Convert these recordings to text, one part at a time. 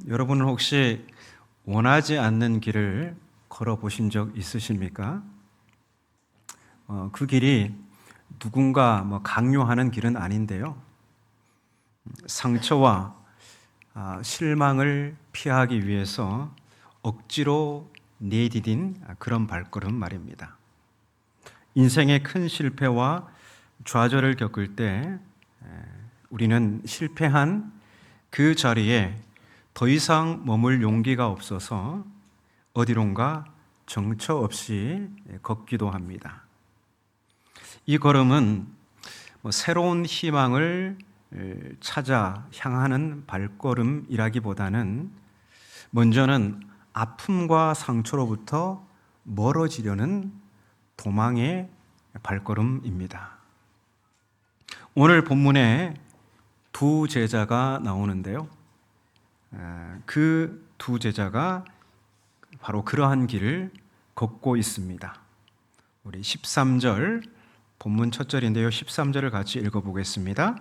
여러분은 혹시 원하지 않는 길을 걸어보신 적 있으십니까? 그 길이 누군가 강요하는 길은 아닌데요. 상처와 실망을 피하기 위해서 억지로 내디딘 그런 발걸음 말입니다. 인생의 큰 실패와 좌절을 겪을 때 우리는 실패한 그 자리에 더 이상 머물 용기가 없어서 어디론가 정처 없이 걷기도 합니다. 이 걸음은 새로운 희망을 찾아 향하는 발걸음이라기보다는 먼저는 아픔과 상처로부터 멀어지려는 도망의 발걸음입니다. 오늘 본문에 두 제자가 나오는데요. 그 두 제자가 바로 그러한 길을 걷고 있습니다. 우리 13절, 본문 첫 절인데요. 13절을 같이 읽어보겠습니다.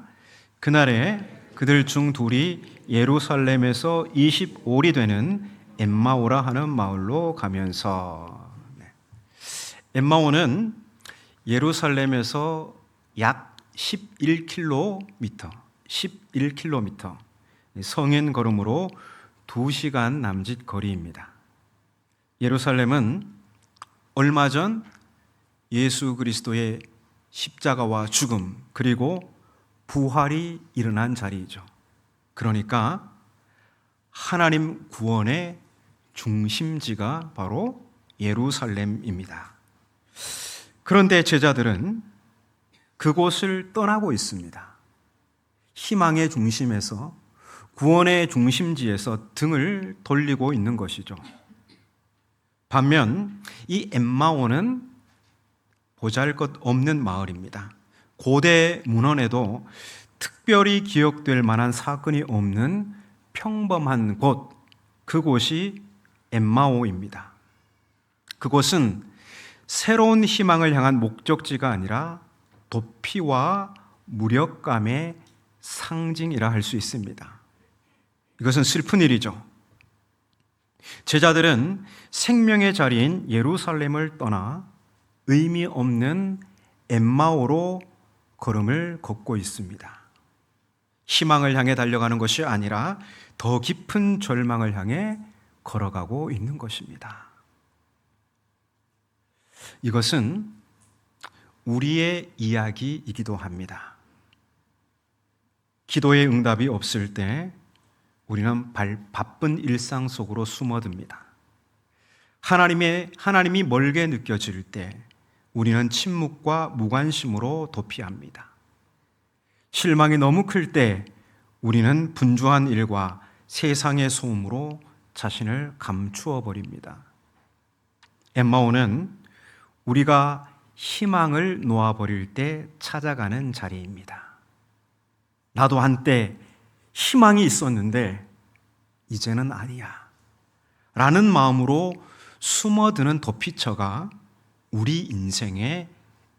그날에 그들 중 둘이 예루살렘에서 25리 되는 엠마오라 하는 마을로 가면서, 엠마오는 예루살렘에서 약 11km, 성인 걸음으로 2시간 남짓 거리입니다. 예루살렘은 얼마 전 예수 그리스도의 십자가와 죽음 그리고 부활이 일어난 자리이죠. 그러니까 하나님 구원의 중심지가 바로 예루살렘입니다. 그런데 제자들은 그곳을 떠나고 있습니다. 희망의 중심에서, 구원의 중심지에서 등을 돌리고 있는 것이죠. 반면 이 엠마오는 보잘것없는 마을입니다. 고대 문헌에도 특별히 기억될 만한 사건이 없는 평범한 곳, 그곳이 엠마오입니다. 그곳은 새로운 희망을 향한 목적지가 아니라 도피와 무력감의 상징이라 할 수 있습니다. 이것은 슬픈 일이죠. 제자들은 생명의 자리인 예루살렘을 떠나 의미 없는 엠마오로 걸음을 걷고 있습니다. 희망을 향해 달려가는 것이 아니라 더 깊은 절망을 향해 걸어가고 있는 것입니다. 이것은 우리의 이야기이기도 합니다. 기도의 응답이 없을 때 우리는 바쁜 일상 속으로 숨어듭니다. 하나님이 멀게 느껴질 때 우리는 침묵과 무관심으로 도피합니다. 실망이 너무 클 때 우리는 분주한 일과 세상의 소음으로 자신을 감추어 버립니다. 엠마오는 우리가 희망을 놓아버릴 때 찾아가는 자리입니다. 나도 한때 희망이 있었는데 이제는 아니야 라는 마음으로 숨어드는 도피처가 우리 인생의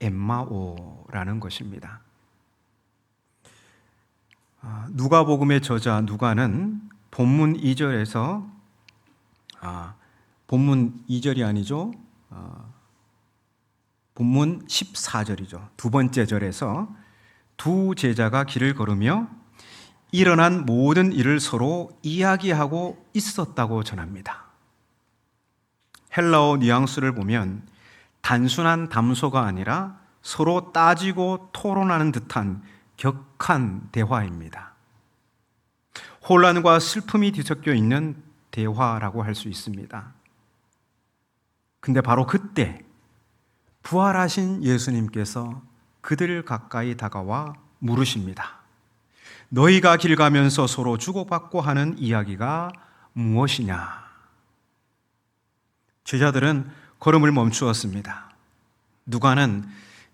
엠마오라는 것입니다. 누가복음의 저자 누가는 본문 2절에서 본문 2절이 아니죠. 본문 14절이죠. 두 번째 절에서 두 제자가 길을 걸으며 일어난 모든 일을 서로 이야기하고 있었다고 전합니다. 헬라어 뉘앙스를 보면 단순한 담소가 아니라 서로 따지고 토론하는 듯한 격한 대화입니다. 혼란과 슬픔이 뒤섞여 있는 대화라고 할 수 있습니다. 근데 바로 그때 부활하신 예수님께서 그들 가까이 다가와 물으십니다. 너희가 길 가면서 서로 주고받고 하는 이야기가 무엇이냐? 제자들은 걸음을 멈추었습니다. 누가는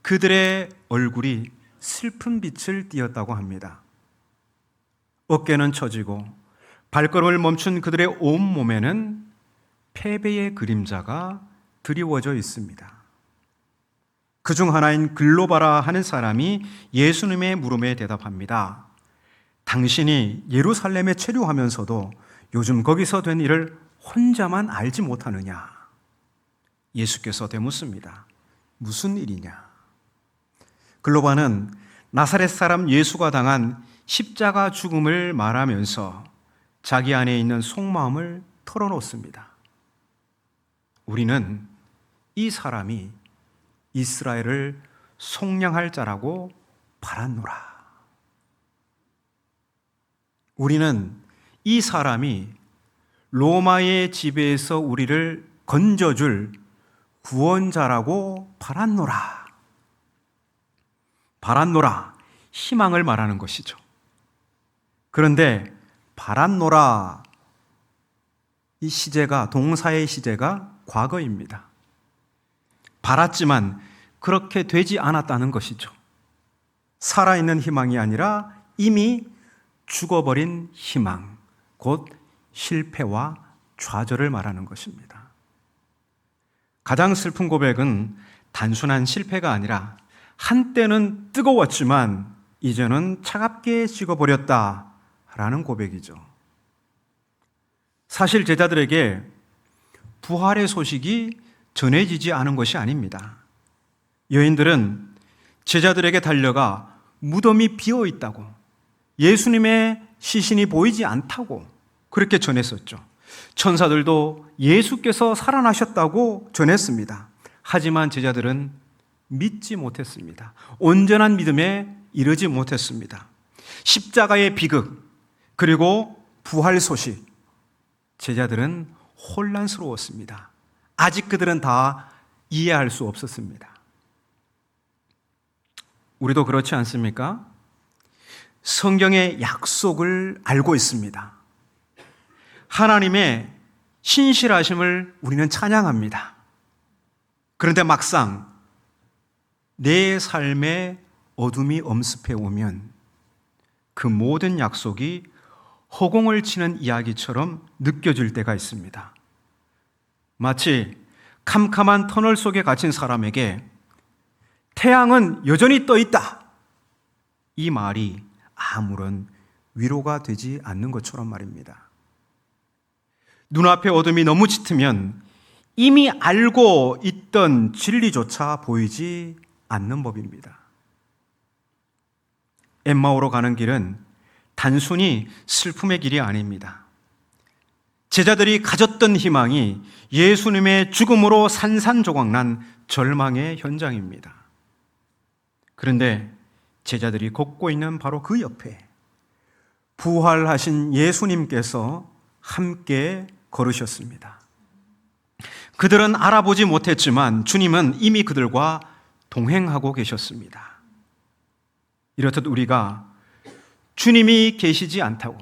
그들의 얼굴이 슬픈 빛을 띠었다고 합니다. 어깨는 처지고 발걸음을 멈춘 그들의 온몸에는 패배의 그림자가 드리워져 있습니다. 그중 하나인 글로바라 하는 사람이 예수님의 물음에 대답합니다. 당신이 예루살렘에 체류하면서도 요즘 거기서 된 일을 혼자만 알지 못하느냐? 예수께서 되묻습니다. 무슨 일이냐? 글로바는 나사렛 사람 예수가 당한 십자가 죽음을 말하면서 자기 안에 있는 속마음을 털어놓습니다. 우리는 이 사람이 이스라엘을 속량할 자라고 바랐노라. 우리는 이 사람이 로마의 지배에서 우리를 건져줄 구원자라고 바랐노라. 바랐노라, 희망을 말하는 것이죠. 그런데 바랐노라, 이 시제가, 동사의 시제가 과거입니다. 바랐지만 그렇게 되지 않았다는 것이죠. 살아있는 희망이 아니라 이미 죽어버린 희망, 곧 실패와 좌절을 말하는 것입니다. 가장 슬픈 고백은 단순한 실패가 아니라 한때는 뜨거웠지만 이제는 차갑게 식어버렸다라는 고백이죠. 사실 제자들에게 부활의 소식이 전해지지 않은 것이 아닙니다. 여인들은 제자들에게 달려가 무덤이 비어 있다고, 예수님의 시신이 보이지 않다고 그렇게 전했었죠. 천사들도 예수께서 살아나셨다고 전했습니다. 하지만 제자들은 믿지 못했습니다. 온전한 믿음에 이르지 못했습니다. 십자가의 비극, 그리고 부활 소식, 제자들은 혼란스러웠습니다. 아직 그들은 다 이해할 수 없었습니다. 우리도 그렇지 않습니까? 성경의 약속을 알고 있습니다. 하나님의 신실하심을 우리는 찬양합니다. 그런데 막상 내 삶에 어둠이 엄습해 오면 그 모든 약속이 허공을 치는 이야기처럼 느껴질 때가 있습니다. 마치 캄캄한 터널 속에 갇힌 사람에게 태양은 여전히 떠 있다, 이 말이 아무런 위로가 되지 않는 것처럼 말입니다. 눈앞에 어둠이 너무 짙으면 이미 알고 있던 진리조차 보이지 않는 법입니다. 엠마오로 가는 길은 단순히 슬픔의 길이 아닙니다. 제자들이 가졌던 희망이 예수님의 죽음으로 산산조각난 절망의 현장입니다. 그런데 제자들이 걷고 있는 바로 그 옆에 부활하신 예수님께서 함께 걸으셨습니다. 그들은 알아보지 못했지만 주님은 이미 그들과 동행하고 계셨습니다. 이렇듯 우리가 주님이 계시지 않다고,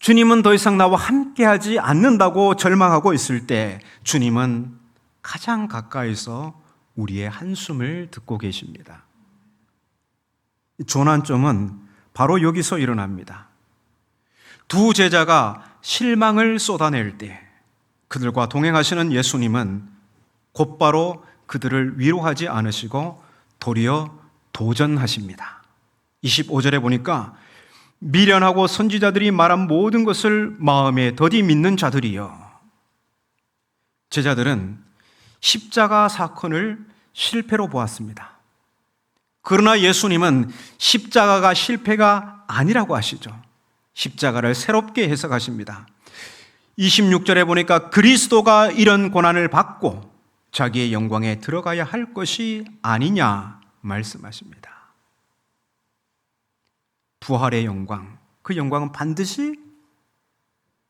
주님은 더 이상 나와 함께하지 않는다고 절망하고 있을 때 주님은 가장 가까이서 우리의 한숨을 듣고 계십니다. 조난점은 바로 여기서 일어납니다. 두 제자가 실망을 쏟아낼 때 그들과 동행하시는 예수님은 곧바로 그들을 위로하지 않으시고 도리어 도전하십니다. 25절에 보니까 미련하고 선지자들이 말한 모든 것을 마음에 더디 믿는 자들이여. 제자들은 십자가 사건을 실패로 보았습니다. 그러나 예수님은 십자가가 실패가 아니라고 하시죠. 십자가를 새롭게 해석하십니다. 26절에 보니까 그리스도가 이런 고난을 받고 자기의 영광에 들어가야 할 것이 아니냐 말씀하십니다. 부활의 영광, 그 영광은 반드시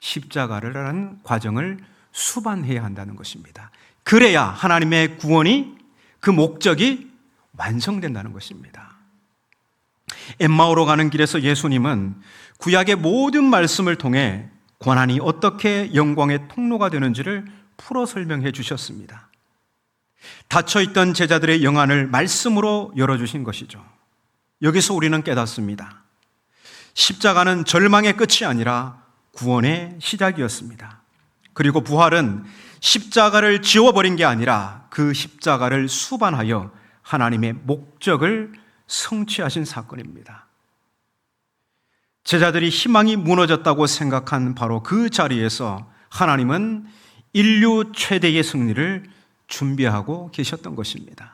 십자가를 하는 과정을 수반해야 한다는 것입니다. 그래야 하나님의 구원이, 그 목적이 완성된다는 것입니다. 엠마오로 가는 길에서 예수님은 구약의 모든 말씀을 통해 고난이 어떻게 영광의 통로가 되는지를 풀어 설명해 주셨습니다. 닫혀있던 제자들의 영안을 말씀으로 열어주신 것이죠. 여기서 우리는 깨닫습니다. 십자가는 절망의 끝이 아니라 구원의 시작이었습니다. 그리고 부활은 십자가를 지워버린 게 아니라 그 십자가를 수반하여 하나님의 목적을 성취하신 사건입니다. 제자들이 희망이 무너졌다고 생각한 바로 그 자리에서 하나님은 인류 최대의 승리를 준비하고 계셨던 것입니다.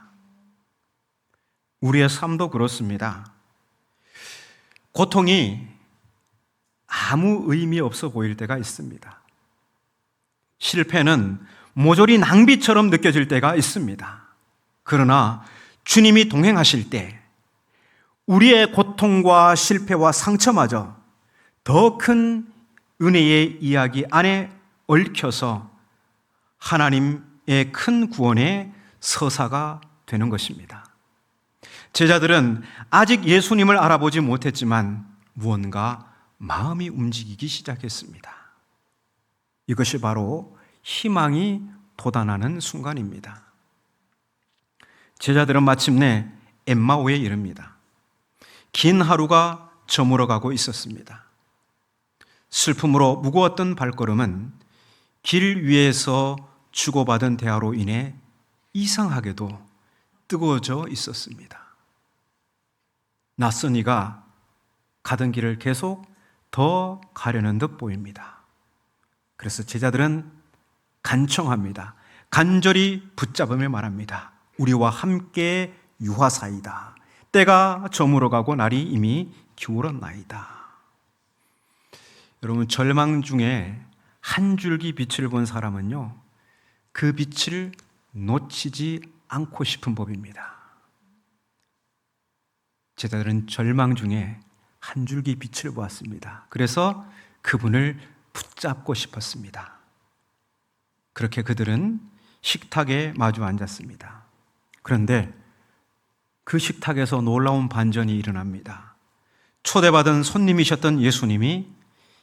우리의 삶도 그렇습니다. 고통이 아무 의미 없어 보일 때가 있습니다. 실패는 모조리 낭비처럼 느껴질 때가 있습니다. 그러나 주님이 동행하실 때 우리의 고통과 실패와 상처마저 더 큰 은혜의 이야기 안에 얽혀서 하나님의 큰 구원의 서사가 되는 것입니다. 제자들은 아직 예수님을 알아보지 못했지만 무언가 마음이 움직이기 시작했습니다. 이것이 바로 희망이 돋아나는 순간입니다. 제자들은 마침내 엠마오에 이릅니다. 긴 하루가 저물어가고 있었습니다. 슬픔으로 무거웠던 발걸음은 길 위에서 주고받은 대화로 인해 이상하게도 뜨거워져 있었습니다. 낯선 이가 가던 길을 계속 더 가려는 듯 보입니다. 그래서 제자들은 간청합니다. 간절히 붙잡으며 말합니다. 우리와 함께 유하사이다. 때가 저물어가고 날이 이미 기울었나이다. 여러분, 절망 중에 한 줄기 빛을 본 사람은요, 그 빛을 놓치지 않고 싶은 법입니다. 제자들은 절망 중에 한 줄기 빛을 보았습니다. 그래서 그분을 붙잡고 싶었습니다. 그렇게 그들은 식탁에 마주 앉았습니다. 그런데 그 식탁에서 놀라운 반전이 일어납니다. 초대받은 손님이셨던 예수님이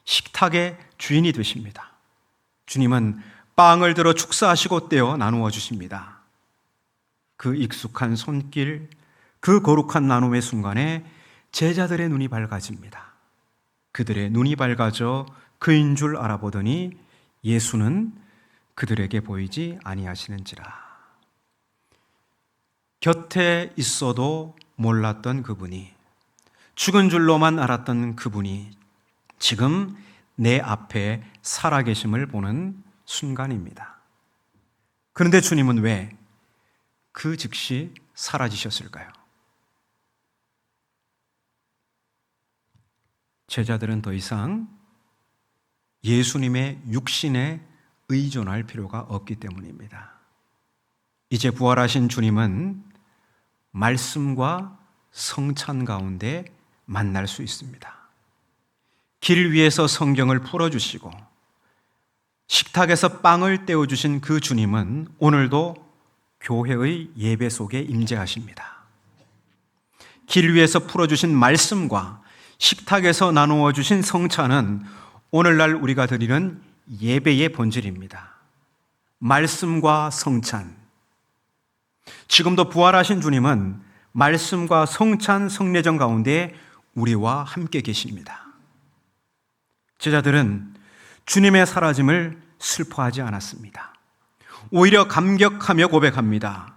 식탁의 주인이 되십니다. 주님은 빵을 들어 축사하시고 떼어 나누어 주십니다. 그 익숙한 손길, 그 거룩한 나눔의 순간에 제자들의 눈이 밝아집니다. 그들의 눈이 밝아져 그인 줄 알아보더니 예수는 그들에게 보이지 아니하시는지라. 곁에 있어도 몰랐던 그분이, 죽은 줄로만 알았던 그분이 지금 내 앞에 살아계심을 보는 순간입니다. 그런데 주님은 왜 그 즉시 사라지셨을까요? 제자들은 더 이상 예수님의 육신에 의존할 필요가 없기 때문입니다. 이제 부활하신 주님은 말씀과 성찬 가운데 만날 수 있습니다. 길 위에서 성경을 풀어주시고 식탁에서 빵을 떼어주신 그 주님은 오늘도 교회의 예배 속에 임재하십니다. 길 위에서 풀어주신 말씀과 식탁에서 나누어 주신 성찬은 오늘날 우리가 드리는 예배의 본질입니다. 말씀과 성찬. 지금도 부활하신 주님은 말씀과 성찬 성례전 가운데 우리와 함께 계십니다. 제자들은 주님의 사라짐을 슬퍼하지 않았습니다. 오히려 감격하며 고백합니다.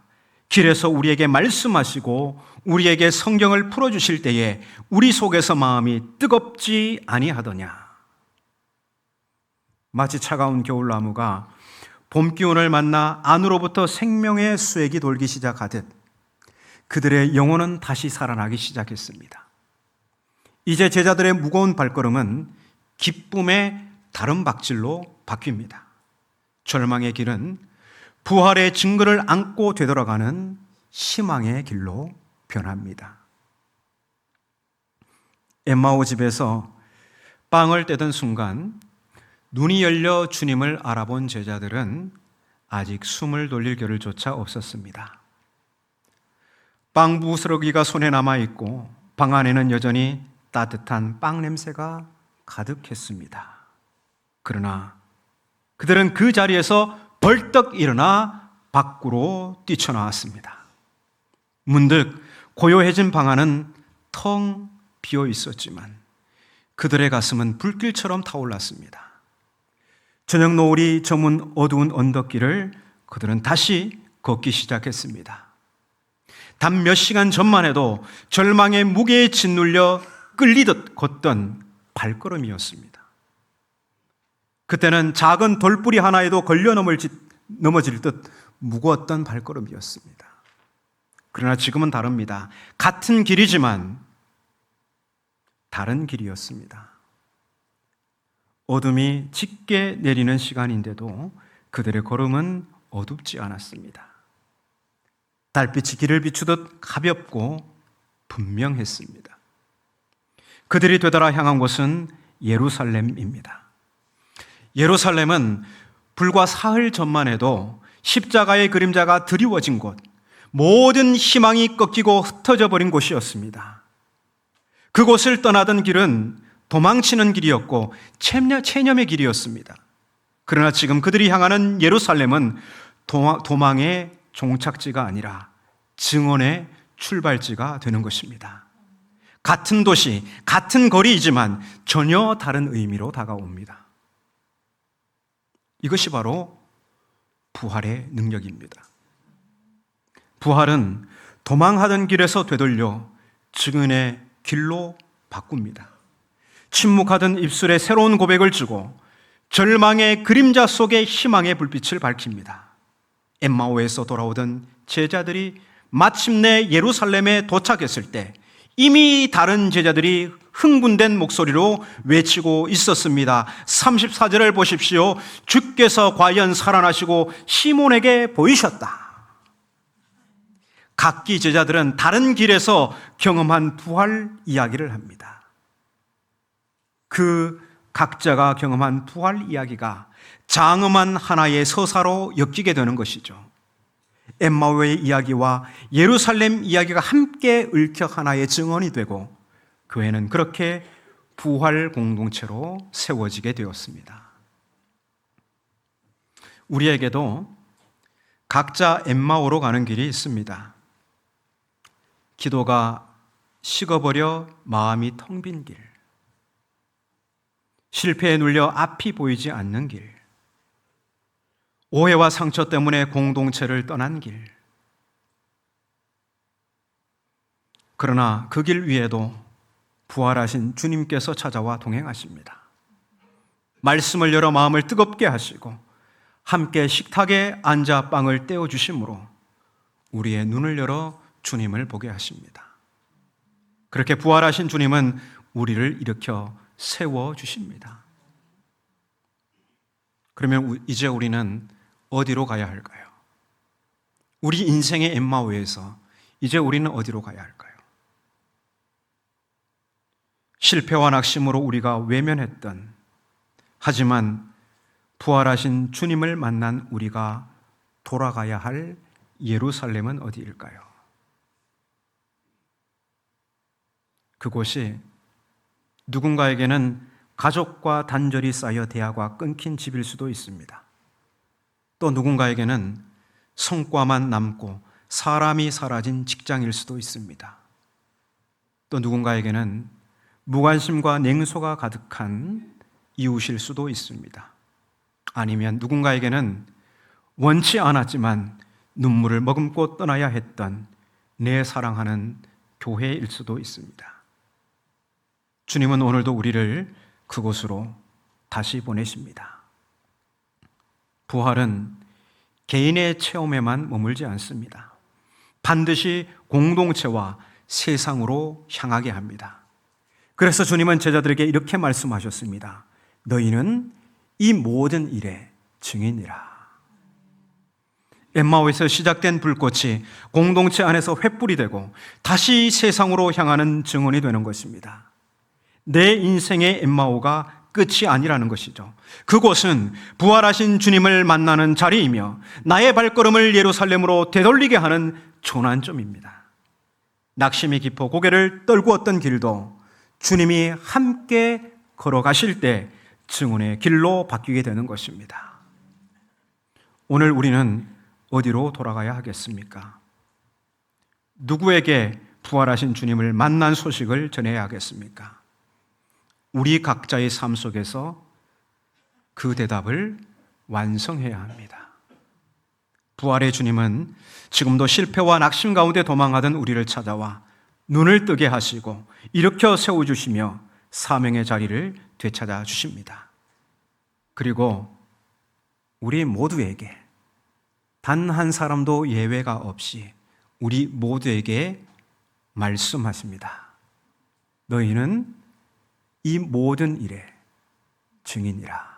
길에서 우리에게 말씀하시고 우리에게 성경을 풀어주실 때에 우리 속에서 마음이 뜨겁지 아니하더냐. 마치 차가운 겨울나무가 봄 기운을 만나 안으로부터 생명의 수액이 돌기 시작하듯 그들의 영혼은 다시 살아나기 시작했습니다. 이제 제자들의 무거운 발걸음은 기쁨의 다른 박질로 바뀝니다. 절망의 길은 부활의 증거를 안고 되돌아가는 희망의 길로 변합니다. 엠마오 집에서 빵을 떼던 순간 눈이 열려 주님을 알아본 제자들은 아직 숨을 돌릴 겨를조차 없었습니다. 빵 부스러기가 손에 남아있고 방 안에는 여전히 따뜻한 빵 냄새가 가득했습니다. 그러나 그들은 그 자리에서 벌떡 일어나 밖으로 뛰쳐나왔습니다. 문득 고요해진 방 안은 텅 비어 있었지만 그들의 가슴은 불길처럼 타올랐습니다. 저녁 노을이 저문 어두운 언덕길을 그들은 다시 걷기 시작했습니다. 단 몇 시간 전만 해도 절망의 무게에 짓눌려 끌리듯 걷던 발걸음이었습니다. 그때는 작은 돌뿌리 하나에도 걸려 넘어질 듯 무거웠던 발걸음이었습니다. 그러나 지금은 다릅니다. 같은 길이지만 다른 길이었습니다. 어둠이 짙게 내리는 시간인데도 그들의 걸음은 어둡지 않았습니다. 달빛이 길을 비추듯 가볍고 분명했습니다. 그들이 되돌아 향한 곳은 예루살렘입니다. 예루살렘은 불과 사흘 전만 해도 십자가의 그림자가 드리워진 곳, 모든 희망이 꺾이고 흩어져 버린 곳이었습니다. 그곳을 떠나던 길은 도망치는 길이었고 체념의 길이었습니다. 그러나 지금 그들이 향하는 예루살렘은 도망의 종착지가 아니라 증언의 출발지가 되는 것입니다. 같은 도시, 같은 거리이지만 전혀 다른 의미로 다가옵니다. 이것이 바로 부활의 능력입니다. 부활은 도망하던 길에서 되돌려 증언의 길로 바꿉니다. 침묵하던 입술에 새로운 고백을 주고 절망의 그림자 속에 희망의 불빛을 밝힙니다. 엠마오에서 돌아오던 제자들이 마침내 예루살렘에 도착했을 때 이미 다른 제자들이 흥분된 목소리로 외치고 있었습니다. 34절을 보십시오. 주께서 과연 살아나시고 시몬에게 보이셨다. 각기 제자들은 다른 길에서 경험한 부활 이야기를 합니다. 그 각자가 경험한 부활 이야기가 장엄한 하나의 서사로 엮이게 되는 것이죠. 엠마오의 이야기와 예루살렘 이야기가 함께 얽혀 하나의 증언이 되고 교회는 그렇게 부활 공동체로 세워지게 되었습니다. 우리에게도 각자 엠마오로 가는 길이 있습니다. 기도가 식어버려 마음이 텅 빈 길, 실패에 눌려 앞이 보이지 않는 길, 오해와 상처 때문에 공동체를 떠난 길. 그러나 그 길 위에도 부활하신 주님께서 찾아와 동행하십니다. 말씀을 열어 마음을 뜨겁게 하시고 함께 식탁에 앉아 빵을 떼어주심으로 우리의 눈을 열어 주님을 보게 하십니다. 그렇게 부활하신 주님은 우리를 일으켜 세워주십니다. 그러면 이제 우리는 어디로 가야 할까요? 우리 인생의 엠마오에서 이제 우리는 어디로 가야 할까요? 실패와 낙심으로 우리가 외면했던, 하지만 부활하신 주님을 만난 우리가 돌아가야 할 예루살렘은 어디일까요? 그곳이 누군가에게는 가족과 단절이 쌓여 대화가 끊긴 집일 수도 있습니다. 또 누군가에게는 성과만 남고 사람이 사라진 직장일 수도 있습니다. 또 누군가에게는 무관심과 냉소가 가득한 이웃일 수도 있습니다. 아니면 누군가에게는 원치 않았지만 눈물을 머금고 떠나야 했던 내 사랑하는 교회일 수도 있습니다. 주님은 오늘도 우리를 그곳으로 다시 보내십니다. 부활은 개인의 체험에만 머물지 않습니다. 반드시 공동체와 세상으로 향하게 합니다. 그래서 주님은 제자들에게 이렇게 말씀하셨습니다. 너희는 이 모든 일의 증인이라. 엠마오에서 시작된 불꽃이 공동체 안에서 횃불이 되고 다시 세상으로 향하는 증언이 되는 것입니다. 내 인생의 엠마오가 끝이 아니라는 것이죠. 그곳은 부활하신 주님을 만나는 자리이며 나의 발걸음을 예루살렘으로 되돌리게 하는 조난점입니다. 낙심이 깊어 고개를 떨구었던 길도 주님이 함께 걸어가실 때 증언의 길로 바뀌게 되는 것입니다. 오늘 우리는 어디로 돌아가야 하겠습니까? 누구에게 부활하신 주님을 만난 소식을 전해야 하겠습니까? 우리 각자의 삶 속에서 그 대답을 완성해야 합니다. 부활의 주님은 지금도 실패와 낙심 가운데 도망하던 우리를 찾아와 눈을 뜨게 하시고 일으켜 세워주시며 사명의 자리를 되찾아 주십니다. 그리고 우리 모두에게 단 한 사람도 예외가 없이 우리 모두에게 말씀하십니다. 너희는 이 모든 일의 증인이라.